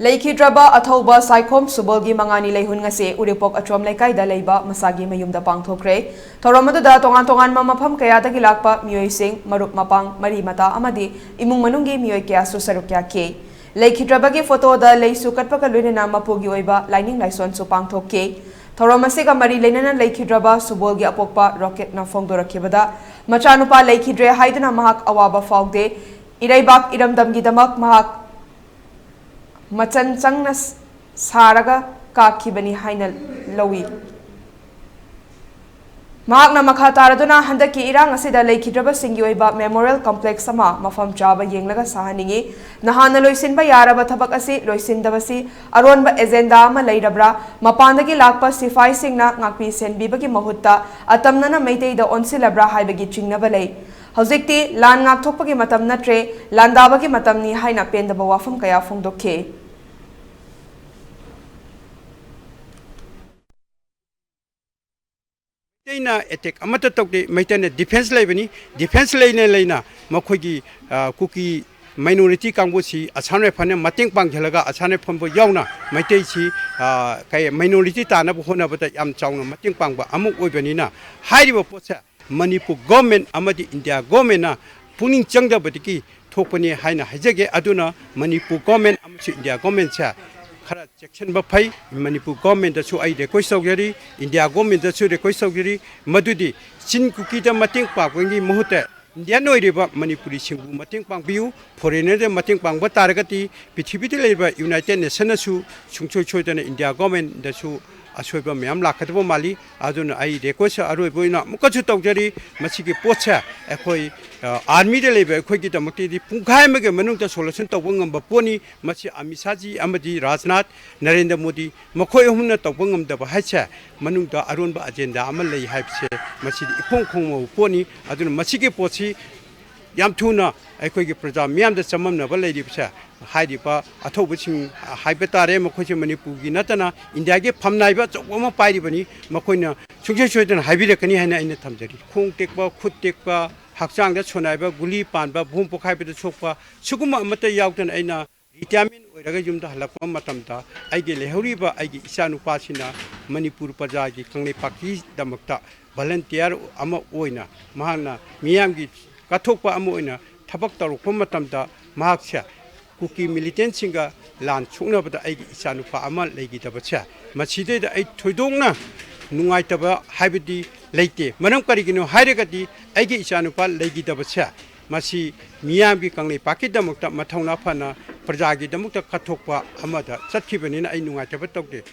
leikhidaba athauba saikhom subolgi mangani leihun ngase uripok atrom laikai da leiba masagi mayumda pangthokre thoromaduda tongan tongan mamapham kaya da gilakpa miyoi sing marup mapang mari mata amadi imung manungi miyoi kya su sarukya ke leikhidaba gi photo da leisu katpa kalune na mapugi oiba lining laison su pangthokke thoromase ga mari leinana leikhidaba subolgi apokpa rocket na phongdorakhibada machanupa leikhidre haiduna mahak awaba faude ereibak eramdamgidamak mahak changna sharga kakhibani haina lawi mahakna makha taraduna handaki irang asida leikhidaba singi oiba memorial complex sama mafam chaba yenglaga sahaningi nahana loisinba yaraba thabak asi loisindabasi aronba agenda ama leirabra mapandagi lakpa sifai singna ngakpi senbibagi mahutta atamnana meiteida onsilabra haibagi chingnaba lei hojikti lan ngakthokpagi matam natre landabagi matamni haina pendaba wafam kaya phongdokhe attack amata tokde maitana defense laibani defense leina makhoi kuki minority kangbu si asane phane mating pangjalaga asane phombo yauna maitai si kai minority tana bu hona bata yam chauna mating pangba amuk oibani na hairiba potsa Manipur government amadi India government na puning changda badiki thokpani haina hajage aduna Manipur government amsi India government cha khara section ba phai Manipur government da su ai request saugari India government da su request saugari madudi chin kuki da mating pakwangi muhuta India noiriba Manipuri singbu mating pangbiu foreigner da mating pangba taragati pithibiti leiba United Nations su chungchoi choidana India government da su asoiba myam lakhatbo mali aduna ai request aroi boina mukachu tawjari masigi potsa ekhoi army de lebe ekhoi gi damakti di pungkhai mege manungta solution tawbangam ba poni masi amisaji amadi rajnath narendra modi makhoi humna tawbangam da ba hacha manungta aronba agenda amal lei haibse masi ipong khongmo poni aduna masigi potsi yam thuna ekhoi gi praja myam da chamamna ba lei dipsa hairiba athobusing haibetare makhoi Manipur gi natana India gi phamnaiba chokma pairibani makhoi sungse soidan haibirakani haina aina thamjari khong tekba khut tekba hakchang da sonaiba guli panba bhum pokhaiba chokpa suguma amata yautana aina retirement oiraga yumda halakpa matamda aige lehoriba aige Echanupa sina Manipur praja gi kangle paki damakta volunteer ama oina mahana miyam gi kathokpa ama oina thabak tarokpa matamda mahakcha kuki militant singa lan chungna bada aigi Echanupa ama leigidaba cha maside da ai thoidongna nungaitaba haibidi leite manam karigino hairagadi aigi Echanupa leigidaba cha masi miyamgi kangle pakidamukta mathauna phana prajagi damukta kathokpa amada chatkhibani na ai nungaitaba tokde